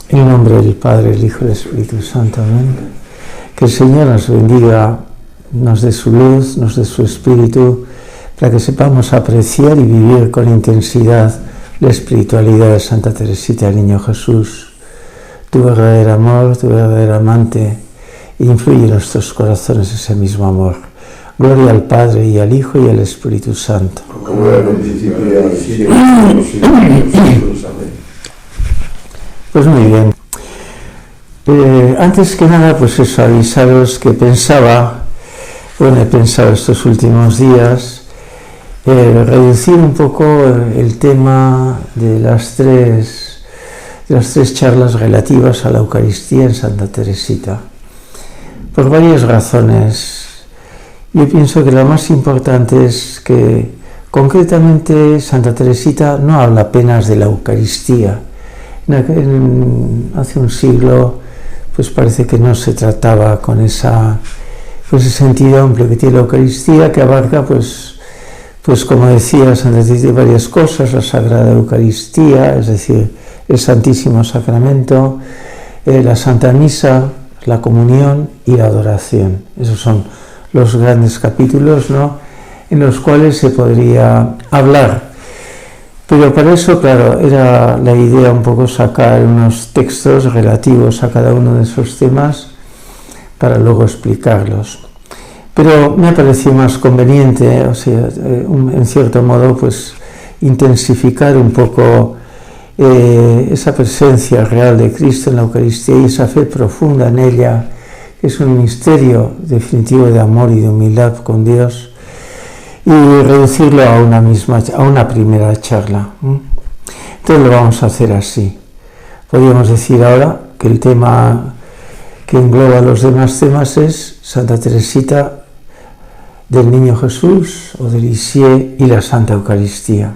En el nombre del Padre, el Hijo y el Espíritu Santo. Amén. Que el Señor nos bendiga, nos dé su luz, nos dé su Espíritu, para que sepamos apreciar y vivir con intensidad la espiritualidad de Santa Teresita del Niño Jesús. Tu verdadero amor, tu verdadero amante, influye en nuestros corazones ese mismo amor. Gloria al Padre, y al Hijo, y al Espíritu Santo. Como era en el principio, y ahora y siempre, y por los siglos de los siglos. Amén. Pues muy bien. Antes que nada, pues eso, avisaros que he pensado estos últimos días, reducir un poco el tema de las tres charlas relativas a la Eucaristía en Santa Teresita, por varias razones. Yo pienso que lo más importante es que concretamente Santa Teresita no habla apenas de la Eucaristía. Hace un siglo pues parece que no se trataba con ese sentido amplio que tiene la Eucaristía, que abarca pues como decía Santa Teresita, varias cosas: la Sagrada Eucaristía, es decir, el Santísimo Sacramento, la Santa Misa, la comunión y la adoración. Esos son los grandes capítulos, ¿no?, en los cuales se podría hablar. Pero para eso, claro, era la idea un poco sacar unos textos relativos a cada uno de esos temas para luego explicarlos. Pero me ha parecido más conveniente, en cierto modo, pues intensificar un poco esa presencia real de Cristo en la Eucaristía y esa fe profunda en ella, que es un misterio definitivo de amor y de humildad con Dios, y reducirlo a una primera charla. Entonces lo vamos a hacer así. Podríamos decir ahora que el tema que engloba los demás temas es Santa Teresita del Niño Jesús o de Lisieux y la Santa Eucaristía.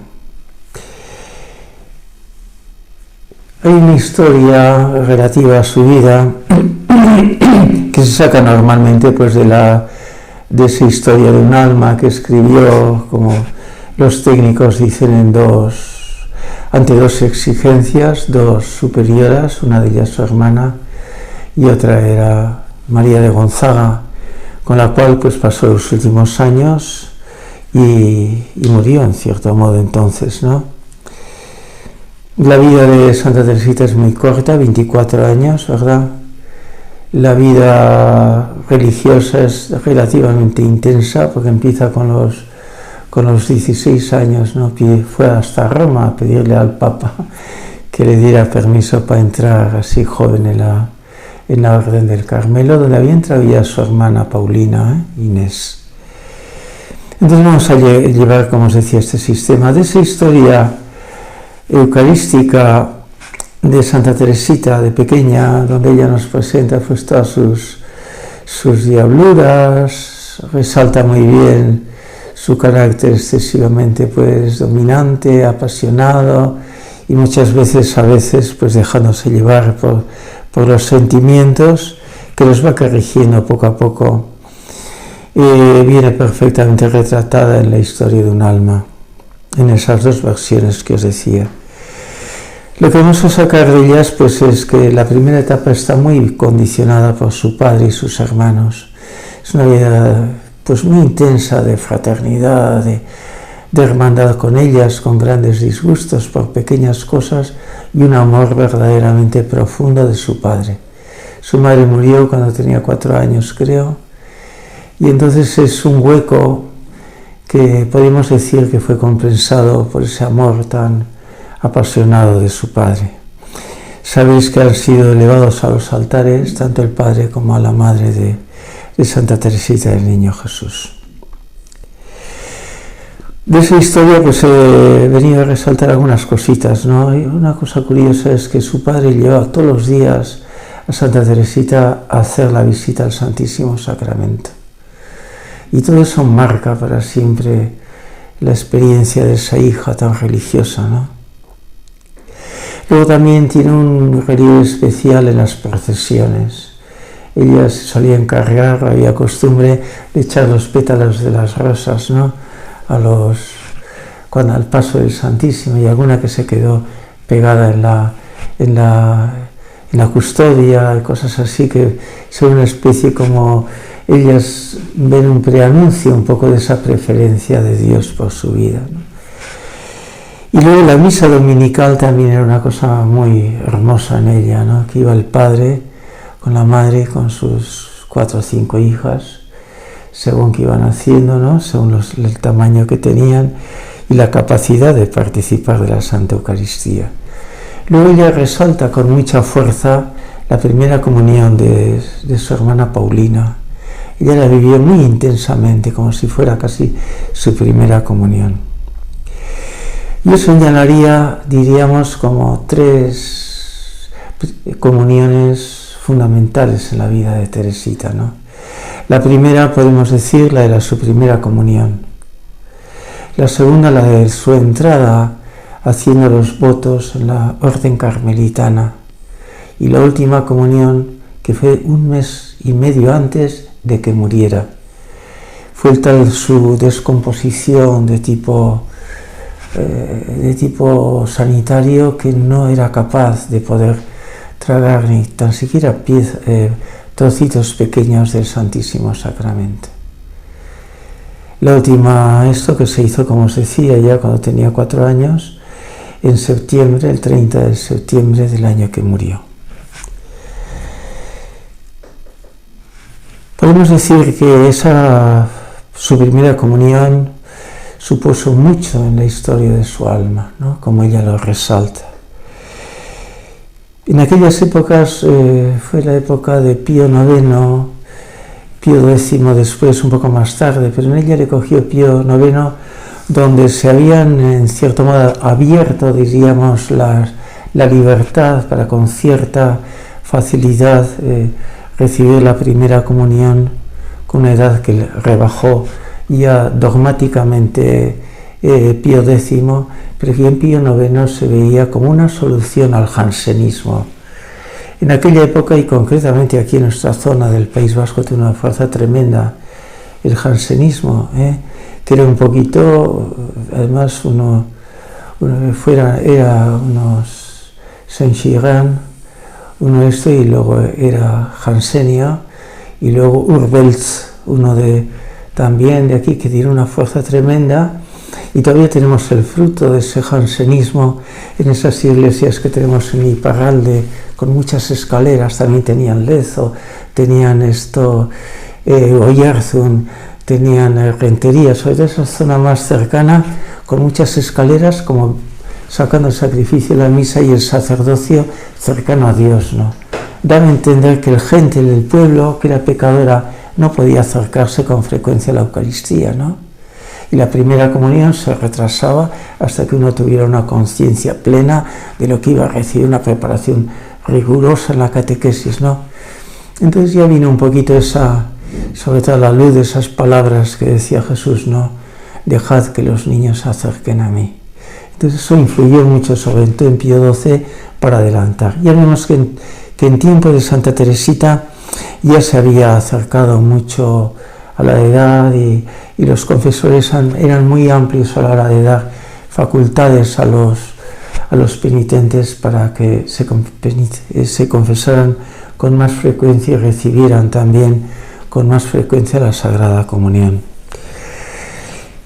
Hay una historia relativa a su vida que se saca normalmente pues de esa historia de un alma que escribió, como los técnicos dicen, ante dos exigencias, dos superioras, una de ellas su hermana y otra era María de Gonzaga, con la cual pues pasó los últimos años y murió en cierto modo entonces, ¿no? La vida de Santa Teresita es muy corta, 24 años, ¿verdad? La vida religiosa es relativamente intensa, porque empieza con los 16 años, ¿no? Fue hasta Roma a pedirle al Papa que le diera permiso para entrar así joven en la Orden del Carmelo, donde había entrado ya su hermana Paulina, Inés. Entonces vamos a llevar, como os decía, este sistema de esa historia eucarística de Santa Teresita de pequeña, donde ella nos presenta pues todas sus diabluras, resalta muy bien su carácter excesivamente pues dominante, apasionado y muchas veces pues dejándose llevar por los sentimientos, que los va corrigiendo poco a poco. Viene perfectamente retratada en la historia de un alma, en esas dos versiones que os decía. Lo que vamos a sacar de ellas pues es que la primera etapa está muy condicionada por su padre y sus hermanos. Es una vida pues muy intensa de fraternidad, de hermandad con ellas, con grandes disgustos por pequeñas cosas y un amor verdaderamente profundo de su padre. Su madre murió cuando tenía 4 años, creo, y entonces es un hueco que podemos decir que fue compensado por ese amor tan apasionado de su padre. Sabéis que han sido elevados a los altares tanto el padre como a la madre de Santa Teresita del Niño Jesús. De esa historia pues he venido a resaltar algunas cositas, ¿no? Y una cosa curiosa es que su padre llevaba todos los días a Santa Teresita a hacer la visita al Santísimo Sacramento. Y todo eso marca para siempre la experiencia de esa hija tan religiosa, ¿no? Luego también tiene un relieve especial en las procesiones. Ella se solía encargar, había costumbre de echar los pétalos de las rosas, ¿no?, al paso del Santísimo, y alguna que se quedó pegada en la custodia y cosas así, que son una especie como ellas ven un preanuncio un poco de esa preferencia de Dios por su vida, ¿no? Y luego la misa dominical también era una cosa muy hermosa en ella, ¿no? Que iba el padre con la madre, con sus 4 o 5 hijas, según que iban haciendo, ¿no? Según el tamaño que tenían y la capacidad de participar de la Santa Eucaristía. Luego ella resalta con mucha fuerza la primera comunión de su hermana Paulina. Ella la vivió muy intensamente, como si fuera casi su primera comunión. Yo señalaría, diríamos, como 3 comuniones fundamentales en la vida de Teresita, ¿no? La primera, podemos decir, la de su primera comunión. La segunda, la de su entrada haciendo los votos en la orden carmelitana. Y la última comunión, que fue 1 mes y medio antes de que muriera. Fue tal su descomposición de tipo sanitario que no era capaz de poder tragar ni tan siquiera trocitos pequeños del Santísimo Sacramento. La última, esto que se hizo, como os decía, ya cuando tenía 4 años, en septiembre, el 30 de septiembre del año que murió. Podemos decir que su primera comunión supuso mucho en la historia de su alma, ¿no? Como ella lo resalta. En aquellas épocas fue la época de Pío IX, Pío X después, un poco más tarde, pero en ella le cogió Pío IX, donde se habían, en cierto modo, abierto, diríamos, la libertad para con cierta facilidad recibir la primera comunión con una edad que rebajó ya dogmáticamente Pío X, pero que en Pío IX se veía como una solución al jansenismo. En aquella época, y concretamente aquí en nuestra zona del País Vasco, tiene una fuerza tremenda el jansenismo, que era un poquito, además era unos Saint-Girán, uno y luego era Jansenia, y luego Urbeltz, también de aquí, que tiene una fuerza tremenda, y todavía tenemos el fruto de ese jansenismo en esas iglesias que tenemos en Iparralde, con muchas escaleras. También tenían Lezo, tenían Oyarzun, tenían Rentería, sobre todo esa zona más cercana, con muchas escaleras, como sacando el sacrificio de la misa y el sacerdocio cercano a Dios, ¿no? Daba a entender que la gente del pueblo, que era pecadora, no podía acercarse con frecuencia a la Eucaristía, ¿no? Y la primera comunión se retrasaba hasta que uno tuviera una conciencia plena de lo que iba a recibir, una preparación rigurosa en la catequesis, ¿no? Entonces ya vino un poquito sobre todo la luz de esas palabras que decía Jesús, ¿no? Dejad que los niños se acerquen a mí. Entonces eso influyó mucho, sobre todo en Pío XII, para adelantar. Ya vemos que en tiempo de Santa Teresita ya se había acercado mucho a la edad y los confesores eran muy amplios a la hora de dar facultades a los penitentes para que se confesaran con más frecuencia y recibieran también con más frecuencia la Sagrada Comunión.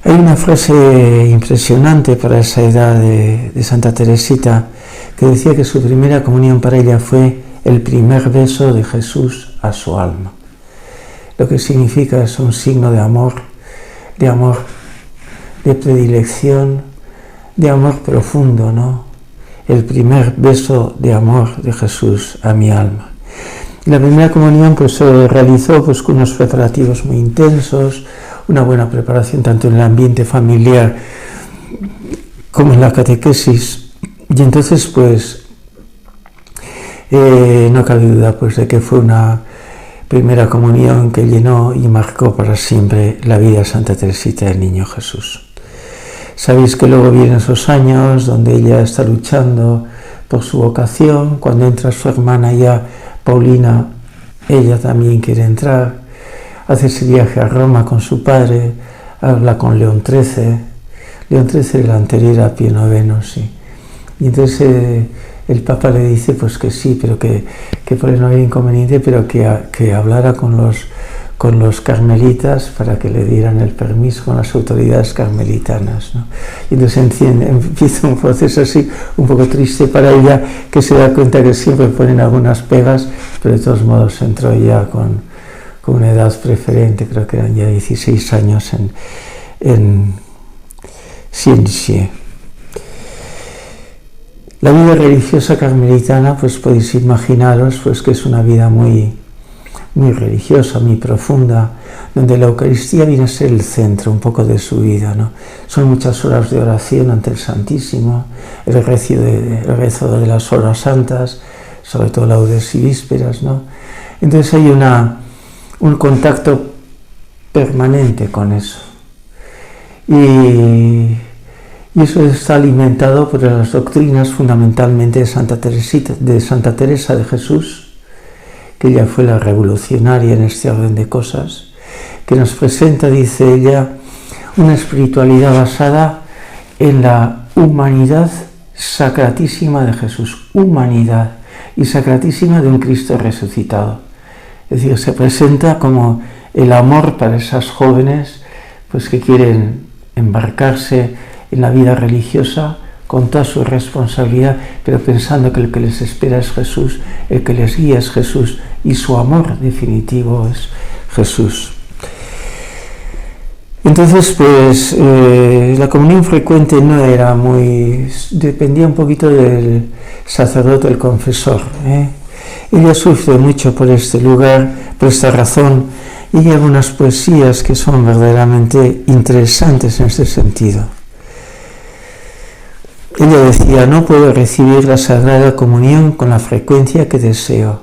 Hay una frase impresionante para esa edad de Santa Teresita, que decía que su primera comunión para ella fue el primer beso de Jesús a su alma. Lo que significa es un signo de amor, de predilección, de amor profundo, ¿no? El primer beso de amor de Jesús a mi alma. Y la primera comunión pues se realizó pues con unos preparativos muy intensos, una buena preparación tanto en el ambiente familiar como en la catequesis. Y entonces pues no cabe duda pues de que fue una primera comunión que llenó y marcó para siempre la vida de Santa Teresita del Niño Jesús. Sabéis que luego vienen esos años donde ella está luchando por su vocación. Cuando entra su hermana ya, Paulina, ella también quiere entrar, hace ese viaje a Roma con su padre, habla con León XIII, León XIII era el anterior a Pío IX, sí. Y entonces el Papa le dice pues que sí, pero que por él no había inconveniente, pero que hablara con los carmelitas para que le dieran el permiso, con las autoridades carmelitanas, ¿no? Y entonces empieza un proceso así un poco triste para ella, que se da cuenta que siempre ponen algunas pegas, pero de todos modos entró ya con una edad preferente, creo que eran ya 16 años en Ciencia. La vida religiosa carmelitana, pues podéis imaginaros pues que es una vida muy religiosa, muy profunda, donde la Eucaristía viene a ser el centro un poco de su vida, ¿no? Son muchas horas de oración ante el Santísimo, el rezo de las horas santas, sobre todo laudes y vísperas, ¿no? Entonces hay un contacto permanente con eso. Y eso está alimentado por las doctrinas fundamentalmente de Santa Teresa de Jesús, que ella fue la revolucionaria en este orden de cosas, que nos presenta, dice ella, una espiritualidad basada en la humanidad sacratísima de Jesús, humanidad y sacratísima de un Cristo resucitado. Es decir, se presenta como el amor para esas jóvenes pues que quieren embarcarse en la vida religiosa con toda su responsabilidad, pero pensando que el que les espera es Jesús, el que les guía es Jesús y su amor definitivo es Jesús. Entonces, pues la comunión frecuente no era dependía un poquito del sacerdote, el confesor, Ella sufre mucho por este lugar, por esta razón, y hay algunas poesías que son verdaderamente interesantes en este sentido. Ella decía: no puedo recibir la Sagrada Comunión con la frecuencia que deseo,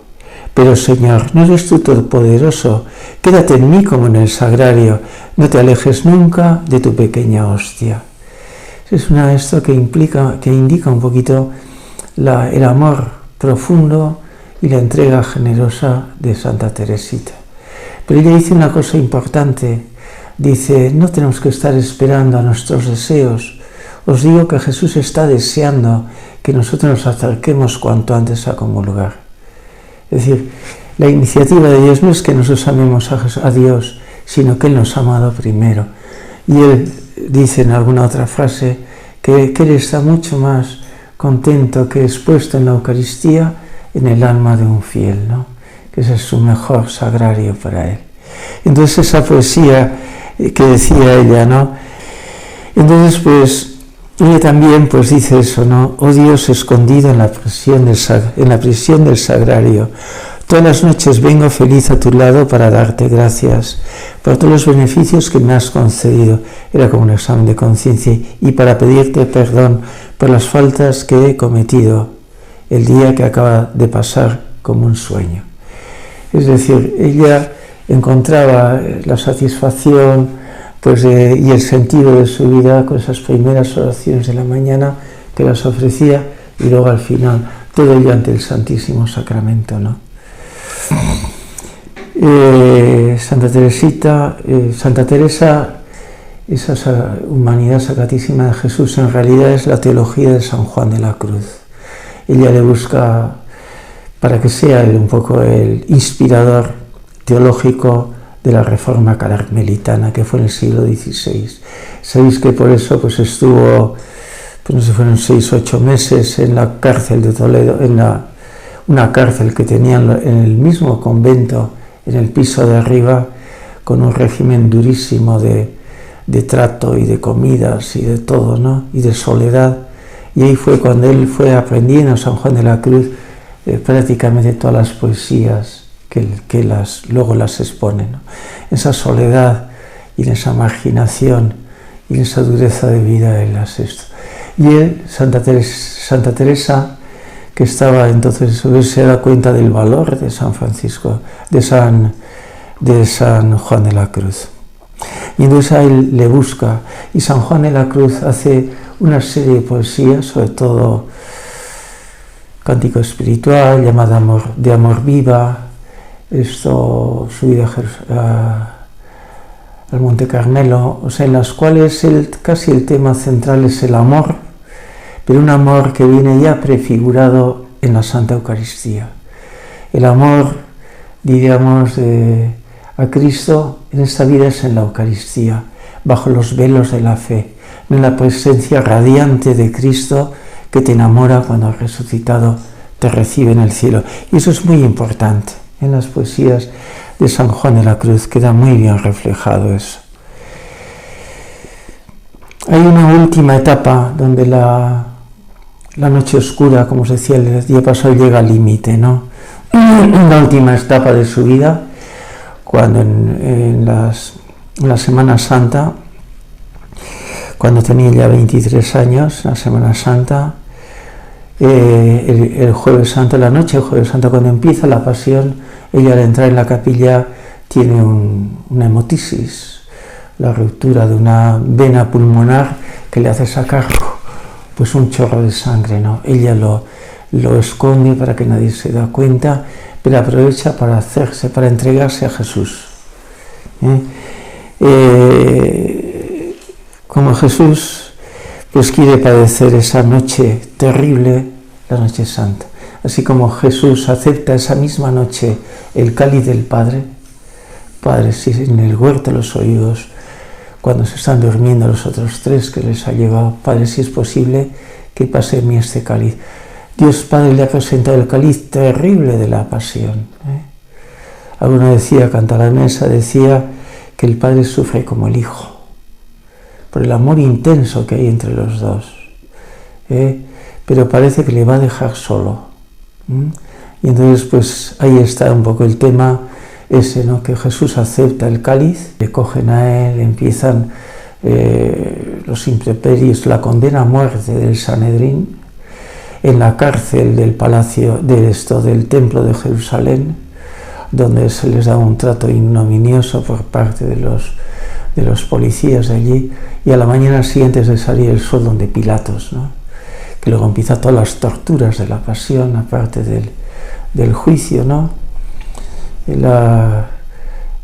pero Señor, ¿no eres tú todopoderoso? Quédate en mí como en el sagrario, no te alejes nunca de tu pequeña hostia. Es esto que indica un poquito el amor profundo y la entrega generosa de Santa Teresita. Pero ella dice una cosa importante, dice: no tenemos que estar esperando a nuestros deseos. Os digo que Jesús está deseando que nosotros nos acerquemos cuanto antes a comulgar. Es decir, la iniciativa de Dios no es que nosotros amemos a Dios, sino que Él nos ha amado primero. Y Él dice en alguna otra frase que Él está mucho más contento que expuesto en la Eucaristía en el alma de un fiel, ¿no? Que ese es su mejor sagrario para Él. Entonces esa poesía que decía ella, ¿no? Entonces pues ella también pues dice eso, ¿no? Oh Dios escondido en la prisión del sagrario, todas las noches vengo feliz a tu lado para darte gracias por todos los beneficios que me has concedido. Era como un examen de conciencia, y para pedirte perdón por las faltas que he cometido el día que acaba de pasar como un sueño. Es decir, ella encontraba la satisfacción y el sentido de su vida con esas primeras oraciones de la mañana que las ofrecía, y luego al final todo ello ante el Santísimo Sacramento, ¿no? Santa Teresa, esa humanidad sacratísima de Jesús, en realidad es la teología de San Juan de la Cruz. Ella le busca para que sea un poco el inspirador teológico de la reforma carmelitana, que fue en el siglo XVI. Sabéis que por eso pues estuvo, pues no sé, fueron 6 o 8 meses en la cárcel de Toledo, una cárcel que tenían en el mismo convento, en el piso de arriba, con un régimen durísimo de trato y de comidas y de todo, ¿no? Y de soledad. Y ahí fue cuando él fue aprendiendo, San Juan de la Cruz, prácticamente todas las poesías que luego las expone, ¿no? Esa soledad y en esa marginación y en esa dureza de vida él hace esto. Y él, Santa Teresa, que estaba entonces, se da cuenta del valor de San Francisco, de San Juan de la Cruz. Y entonces a él le busca, y San Juan de la Cruz hace una serie de poesías, sobre todo Cántico Espiritual, llamada de Amor Viva, subida al Monte Carmelo, o sea, en las cuales casi el tema central es el amor, pero un amor que viene ya prefigurado en la Santa Eucaristía. El amor, diríamos, a Cristo en esta vida es en la Eucaristía, bajo los velos de la fe, en la presencia radiante de Cristo que te enamora cuando has resucitado, te recibe en el cielo. Y eso es muy importante. En las poesías de San Juan de la Cruz queda muy bien reflejado eso. Hay una última etapa donde la noche oscura, como os decía el día pasado, llega al límite, ¿no? La última etapa de su vida, cuando en la Semana Santa, cuando tenía ya 23 años, la Semana Santa, el Jueves Santo, la noche del Jueves Santo, cuando empieza la Pasión, ella al entrar en la capilla tiene una hemotisis, la ruptura de una vena pulmonar que le hace sacar pues un chorro de sangre, ¿no? Ella lo esconde para que nadie se da cuenta, pero aprovecha para entregarse a Jesús. Como Jesús pues quiere padecer esa noche terrible, la noche santa. Así como Jesús acepta esa misma noche el cáliz del Padre, si en el huerto de los olivos, cuando se están durmiendo los otros tres que les ha llegado, Padre, si es posible que pase en mí este cáliz. Dios Padre le ha presentado el cáliz terrible de la pasión. Alguno decía, Cantalamessa decía que el Padre sufre como el Hijo, por el amor intenso que hay entre los dos. Pero parece que le va a dejar solo. Y entonces pues ahí está un poco el tema ese, ¿no? Que Jesús acepta el cáliz, le cogen a él, empiezan los improperios, la condena a muerte del Sanedrín, en la cárcel del palacio del templo de Jerusalén, donde se les da un trato ignominioso por parte de los policías de allí, y a la mañana siguiente de salir el sol donde Pilatos, ¿no? Que luego empieza todas las torturas de la pasión, aparte del juicio, ¿no?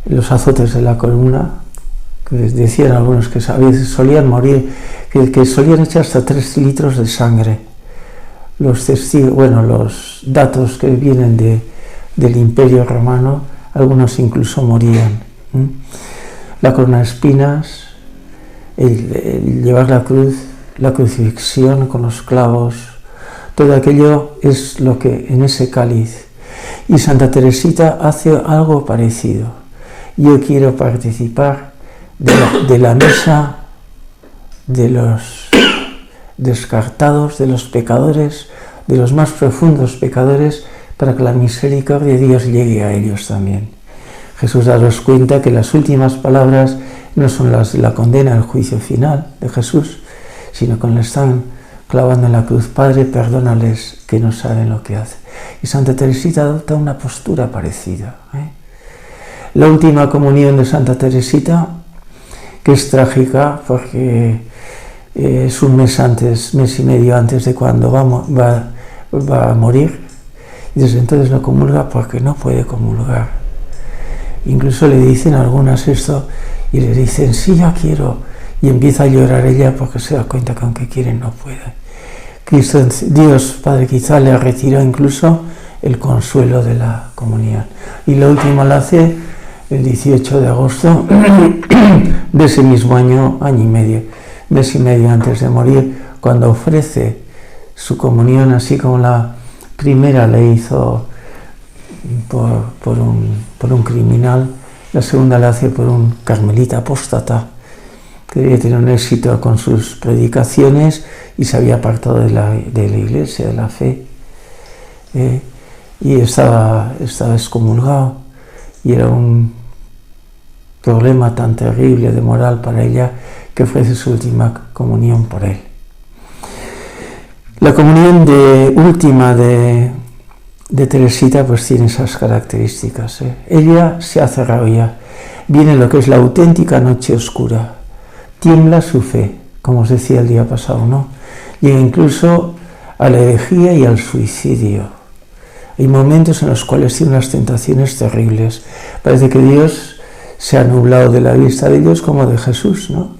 Los azotes de la columna, que decían algunos que a veces solían morir, que solían echar hasta 3 litros de sangre. Los datos que vienen del Imperio Romano, algunos incluso morían. La corona de espinas, el llevar la cruz, la crucifixión con los clavos, todo aquello es lo que en ese cáliz. Y Santa Teresita hace algo parecido. Yo quiero participar de la mesa de los descartados, de los pecadores, de los más profundos pecadores, para que la misericordia de Dios llegue a ellos también. Jesús daros cuenta que las últimas palabras no son las de la condena, el juicio final de Jesús, sino cuando le están clavando en la cruz: Padre, perdónales, que no saben lo que hacen. Y Santa Teresita adopta una postura parecida. La última comunión de Santa Teresita, que es trágica porque es un mes y medio antes de cuando va a morir, y desde entonces no comulga porque no puede comulgar. Incluso le dicen algunas esto y le dicen: sí, ya quiero, y empieza a llorar ella porque se da cuenta que aunque quiere no puede. Cristo, Dios Padre quizá le retiró incluso el consuelo de la comunión. Y lo último lo hace el 18 de agosto de ese mismo año y medio, mes y medio antes de morir, cuando ofrece su comunión, así como la primera le hizo por un criminal, la segunda la hace por un carmelita apóstata que debía tener un éxito con sus predicaciones y se había apartado de la iglesia, de la fe, y estaba excomulgado, y era un problema tan terrible de moral para ella que ofrece su última comunión por él. La comunión última de Teresita pues tiene esas características. Ella se ha cerrado ya, viene lo que es la auténtica noche oscura, tiembla su fe, como os decía el día pasado, ¿no? Llega incluso a la herejía y al suicidio. Hay momentos en los cuales tiene unas tentaciones terribles. Parece que Dios se ha nublado de la vista de Dios como de Jesús, ¿no?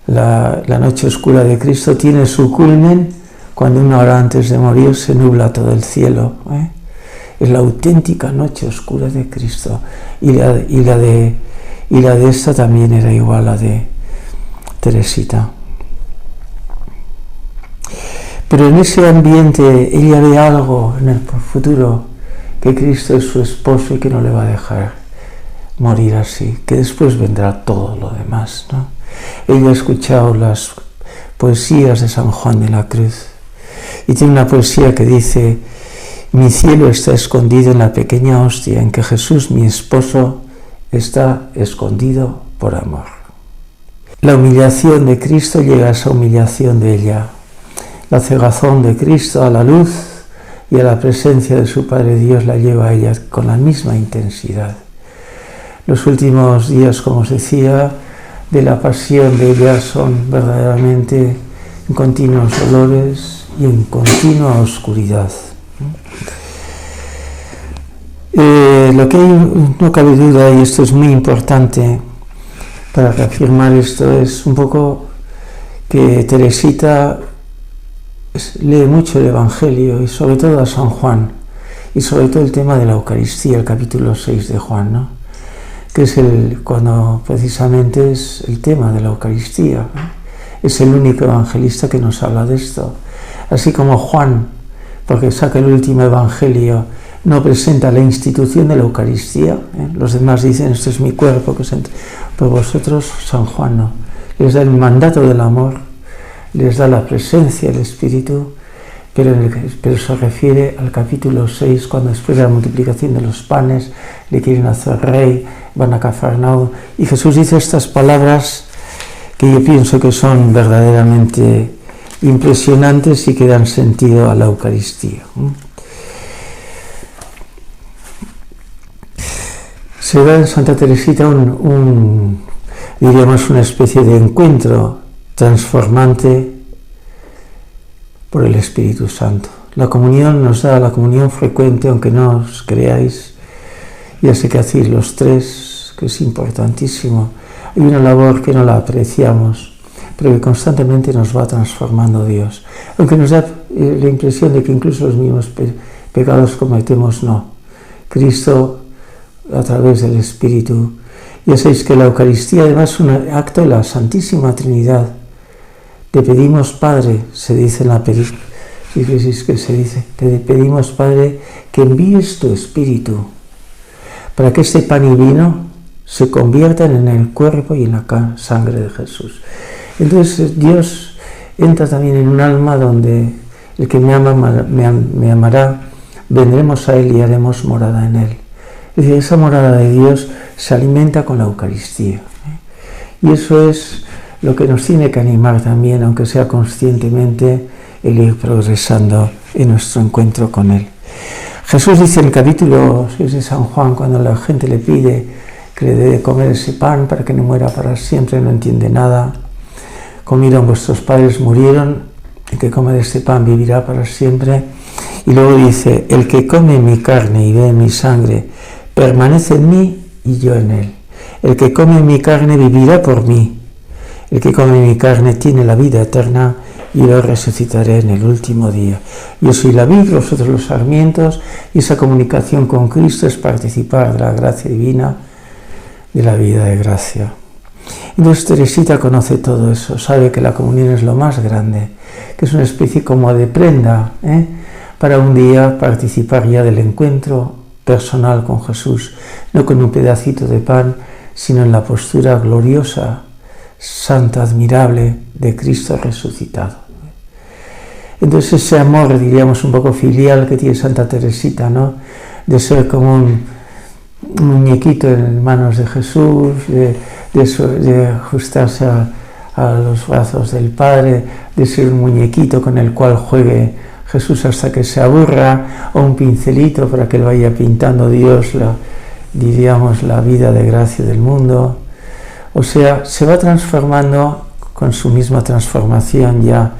La noche oscura de Cristo tiene su culmen cuando una hora antes de morir se nubla todo el cielo. Es la auténtica noche oscura de Cristo. Y la de esta también era igual a la de Teresita. Pero en ese ambiente ella ve algo en el futuro, que Cristo es su esposo y que no le va a dejar morir así, que después vendrá todo lo demás, ¿no? Ella ha escuchado las poesías de San Juan de la Cruz y tiene una poesía que dice: mi cielo está escondido en la pequeña hostia en que Jesús, mi esposo, está escondido por amor. La humillación de Cristo llega a esa humillación de ella. La cegazón de Cristo a la luz y a la presencia de su Padre Dios la lleva a ella con la misma intensidad. Los últimos días, como os decía, de la pasión de ella son verdaderamente en continuos dolores y en continua oscuridad. Lo que hay, no cabe duda, y esto es muy importante para reafirmar esto, es un poco que Teresita lee mucho el Evangelio y sobre todo a San Juan y sobre todo el tema de la Eucaristía, el capítulo 6 de Juan, ¿no? Que es cuando precisamente es el tema de la Eucaristía, ¿no? Es el único evangelista que nos habla de esto. Así como Juan, porque saca el último evangelio, no presenta la institución de la Eucaristía, los demás dicen: esto es mi cuerpo, que es por vosotros. San Juan no, les da el mandato del amor, les da la presencia del Espíritu, pero se refiere al capítulo 6, cuando después de la multiplicación de los panes le quieren hacer rey, van a Cafarnaúm, y Jesús dice estas palabras que yo pienso que son verdaderamente impresionantes y que dan sentido a la Eucaristía. Se da en Santa Teresita diríamos una especie de encuentro transformante por el Espíritu Santo. La comunión nos da la comunión frecuente, aunque no os creáis, ya sé que hacéis los tres, que es importantísimo. Hay una labor que no la apreciamos, pero que constantemente nos va transformando Dios. Aunque nos da la impresión de que incluso los mismos pecados cometemos, no. Cristo, a través del Espíritu. Ya sabéis que la Eucaristía además es un acto de la Santísima Trinidad. Te pedimos, Padre, se dice en la perífrasis que se dice, te pedimos, Padre, que envíes tu Espíritu para que este pan y vino se conviertan en el cuerpo y en la sangre de Jesús. Entonces Dios entra también en un alma donde el que me ama me amará, vendremos a Él y haremos morada en Él. Es decir, esa morada de Dios se alimenta con la Eucaristía. Y eso es lo que nos tiene que animar también, aunque sea conscientemente, el ir progresando en nuestro encuentro con Él. Jesús dice en el capítulo 6 de San Juan, cuando la gente le pide que le dé de comer ese pan para que no muera para siempre, no entiende nada. Comieron vuestros padres, murieron, el que come de este pan vivirá para siempre. Y luego dice: el que come mi carne y bebe mi sangre permanece en mí y yo en él. El que come mi carne vivirá por mí. El que come mi carne tiene la vida eterna y yo resucitaré en el último día. Yo soy la vid, vosotros los sarmientos, y esa comunicación con Cristo es participar de la gracia divina, de la vida de gracia. Entonces Teresita conoce todo eso, sabe que la comunión es lo más grande, que es una especie como de prenda, para un día participar ya del encuentro personal con Jesús, no con un pedacito de pan, sino en la postura gloriosa, santa, admirable de Cristo resucitado. Entonces ese amor, diríamos, un poco filial que tiene Santa Teresita, ¿no? De ser como un muñequito en manos de Jesús, de ajustarse a los brazos del Padre, de ser un muñequito con el cual juegue Jesús hasta que se aburra, o un pincelito para que lo vaya pintando Dios, diríamos, la vida de gracia del mundo. O sea, se va transformando con su misma transformación ya,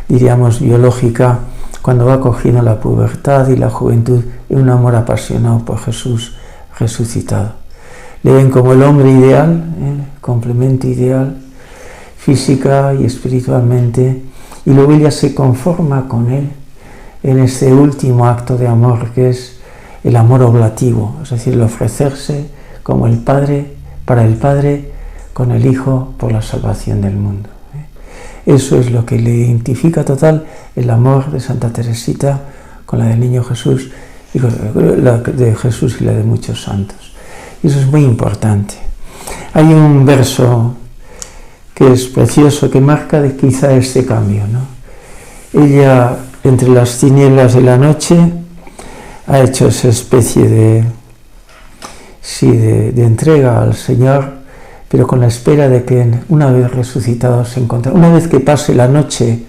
diríamos, biológica, cuando va cogiendo la pubertad y la juventud en un amor apasionado por Jesús resucitado. Le ven como el hombre ideal, el complemento ideal, física y espiritualmente, y luego ella se conforma con él en este último acto de amor que es el amor oblativo, es decir, el ofrecerse como el Padre, para el Padre, con el Hijo por la salvación del mundo. Eso es lo que le identifica total el amor de Santa Teresita con la del Niño Jesús, y la de Jesús y la de muchos santos. Y eso es muy importante. Hay un verso que es precioso, que marca quizá este cambio, ¿no? Ella, entre las tinieblas de la noche, ha hecho esa especie de entrega al Señor, pero con la espera de que una vez resucitado se encontrará, una vez que pase la noche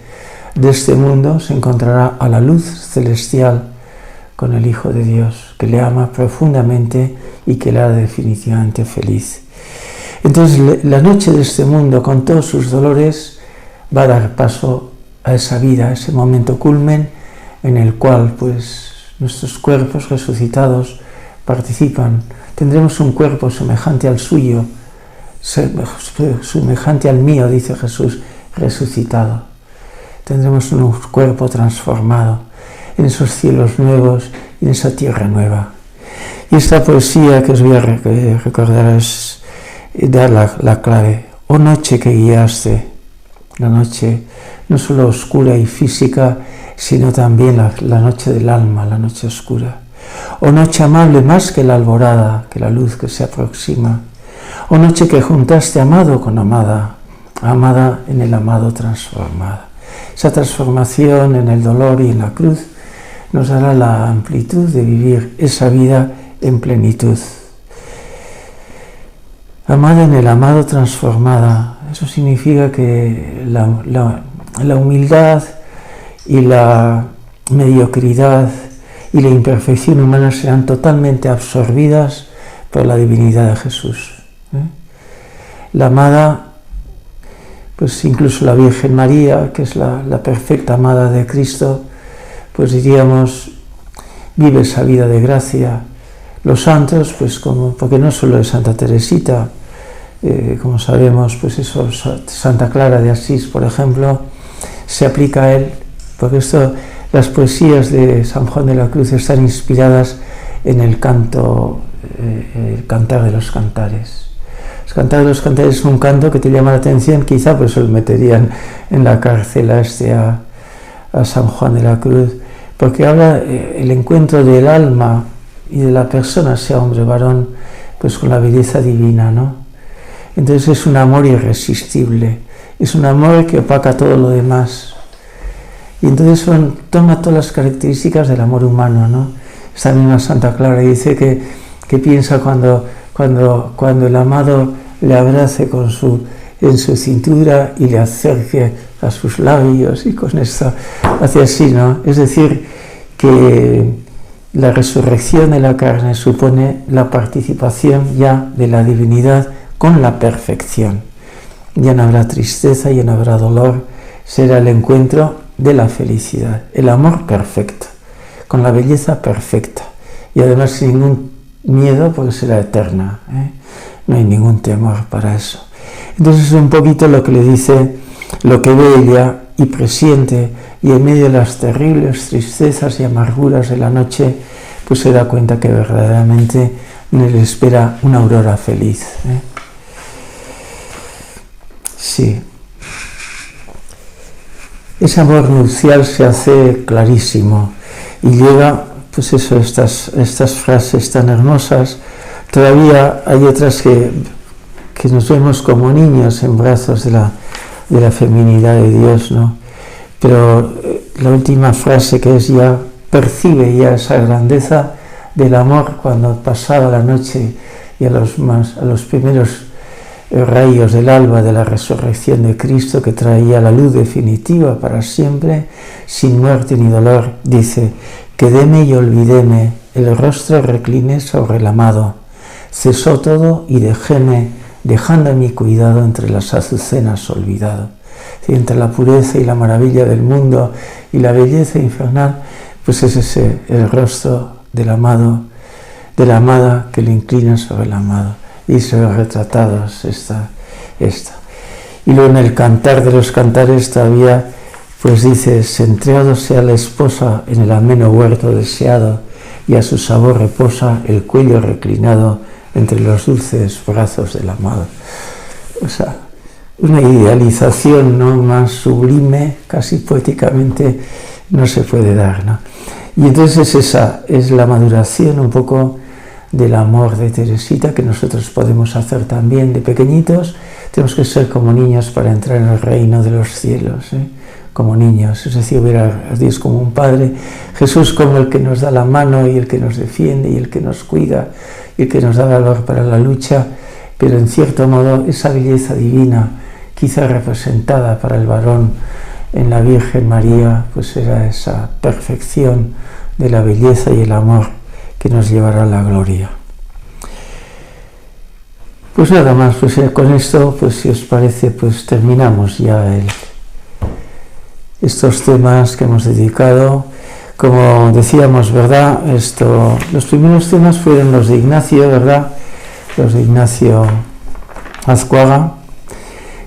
de este mundo, se encontrará a la luz celestial con el Hijo de Dios, que le ama profundamente y que le hará definitivamente feliz. Entonces, la noche de este mundo, con todos sus dolores, va a dar paso a esa vida, a ese momento culmen en el cual, pues, nuestros cuerpos resucitados participan. Tendremos un cuerpo semejante al suyo, semejante al mío, dice Jesús, resucitado. Tendremos un cuerpo transformado en esos cielos nuevos y en esa tierra nueva. Y esta poesía que os voy a recordar es dar la clave. Oh noche que guiaste, la noche no solo oscura y física, sino también la noche del alma, la noche oscura. Oh noche amable más que la alborada, que la luz que se aproxima. Oh noche que juntaste amado con amada, amada en el amado transformada. Esa transformación en el dolor y en la cruz nos dará la amplitud de vivir esa vida en plenitud. Amada en el amado transformada, eso significa que la humildad y la mediocridad y la imperfección humana serán totalmente absorbidas por la divinidad de Jesús. La amada, pues incluso la Virgen María, que es la perfecta amada de Cristo, pues diríamos, vive esa vida de gracia. Los santos, pues porque no solo es Santa Teresita, como sabemos, pues eso, Santa Clara de Asís, por ejemplo, se aplica a él, porque las poesías de San Juan de la Cruz están inspiradas en el cantar de los cantares. El cantar de los cantares es un canto que te llama la atención, quizá por eso lo meterían en la cárcel a San Juan de la Cruz, porque habla el encuentro del alma y de la persona, sea hombre o varón, pues con la belleza divina, ¿no? Entonces es un amor irresistible, es un amor que opaca todo lo demás. Y entonces toma todas las características del amor humano, ¿no? Esta misma Santa Clara dice que piensa cuando el amado le abrace en su cintura y le acerque a sus labios, y con esto hace así, ¿no? Es decir, que la resurrección de la carne supone la participación ya de la divinidad con la perfección. Ya no habrá tristeza, ya no habrá dolor, será el encuentro de la felicidad, el amor perfecto, con la belleza perfecta, y además sin ningún miedo porque será eterna, no hay ningún temor para eso. Entonces es un poquito lo que le dice, lo que ve ella y presiente, y en medio de las terribles tristezas y amarguras de la noche, pues se da cuenta que verdaderamente le espera una aurora feliz. Sí. Ese amor nupcial se hace clarísimo y llega, pues eso, estas frases tan hermosas. Todavía hay otras que nos vemos como niños en brazos de la feminidad de Dios, ¿no? Pero la última frase, que es ya, percibe ya esa grandeza del amor cuando pasaba la noche y a los primeros rayos del alba de la resurrección de Cristo, que traía la luz definitiva para siempre, sin muerte ni dolor, dice: quedéme y olvidéme, el rostro recliné sobre el amado, cesó todo y dejéme, dejando mi cuidado entre las azucenas olvidado. Sí, entre la pureza y la maravilla del mundo y la belleza infernal, pues es ese el rostro del amado, de la amada, que le inclina sobre el amado. Y se ve retratados esta. Y luego en el cantar de los cantares todavía pues dices, entregado sea la esposa en el ameno huerto deseado, y a su sabor reposa el cuello reclinado entre los dulces brazos del amado. O sea, una idealización, ¿no?, más sublime, casi poéticamente, no se puede dar, ¿no? Y entonces esa es la maduración un poco del amor de Teresita, que nosotros podemos hacer también de pequeñitos. Tenemos que ser como niños para entrar en el reino de los cielos, ¿eh? Como niños, es decir, ver a Dios como un Padre, Jesús como el que nos da la mano y el que nos defiende y el que nos cuida y el que nos da valor para la lucha, pero en cierto modo esa belleza divina, quizá representada para el varón en la Virgen María, pues era esa perfección de la belleza y el amor que nos llevará a la gloria. Pues nada más, pues con esto, pues si os parece, pues terminamos ya estos temas que hemos dedicado. Como decíamos, ¿verdad? Los primeros temas fueron los de Ignacio, ¿verdad? Los de Ignacio Azcuaga,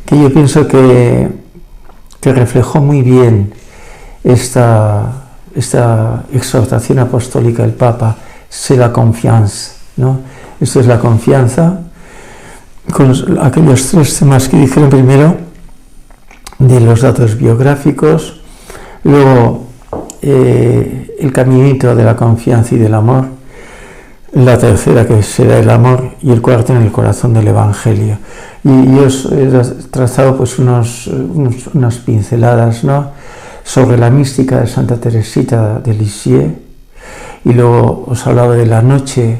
que yo pienso que reflejó muy bien esta exhortación apostólica del Papa, c'est la confianza, ¿no? Esto es la confianza, con aquellos tres temas que dijeron primero, de los datos biográficos, luego el caminito de la confianza y del amor, la tercera que será el amor, y el cuarto en el corazón del Evangelio. Y yo os he trazado pues unas pinceladas, ¿no?, sobre la mística de Santa Teresita de Lisieux, y luego os hablaba de la noche,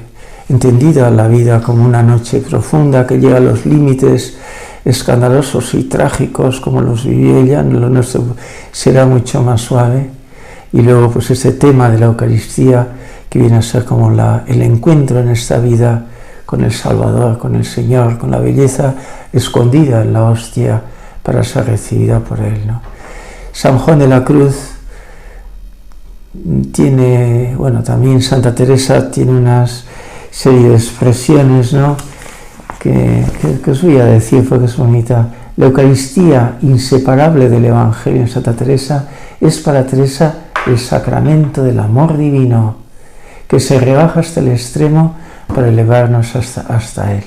entendida la vida como una noche profunda que llega a los límites escandalosos y trágicos como los vivió ella. Lo nuestro será mucho más suave. Y luego pues ese tema de la Eucaristía, que viene a ser como el encuentro en esta vida con el Salvador, con el Señor, con la belleza escondida en la hostia para ser recibida por Él, ¿no? San Juan de la Cruz tiene, bueno, también Santa Teresa tiene una serie de expresiones, ¿no?, que os voy a decir porque es bonita. La Eucaristía, inseparable del Evangelio en Santa Teresa, es para Teresa el sacramento del amor divino, que se rebaja hasta el extremo para elevarnos hasta Él.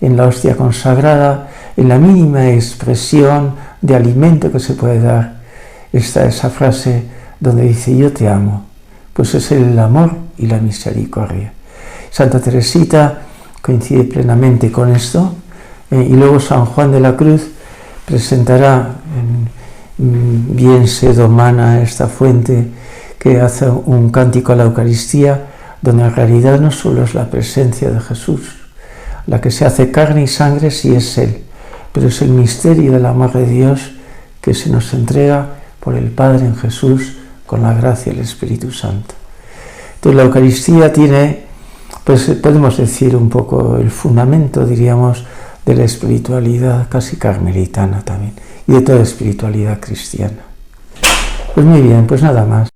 En la hostia consagrada, en la mínima expresión de alimento que se puede dar, está esa frase donde dice yo te amo, pues es el amor y la misericordia. Santa Teresita coincide plenamente con esto, y luego San Juan de la Cruz presentará bien se domana esta fuente, que hace un cántico a la Eucaristía, donde en realidad no solo es la presencia de Jesús, la que se hace carne y sangre, sí es Él, pero es el misterio del amor de Dios que se nos entrega por el Padre en Jesús con la gracia del Espíritu Santo. Entonces la Eucaristía tiene, pues podemos decir un poco el fundamento, diríamos, de la espiritualidad casi carmelitana también, y de toda espiritualidad cristiana. Pues muy bien, pues nada más.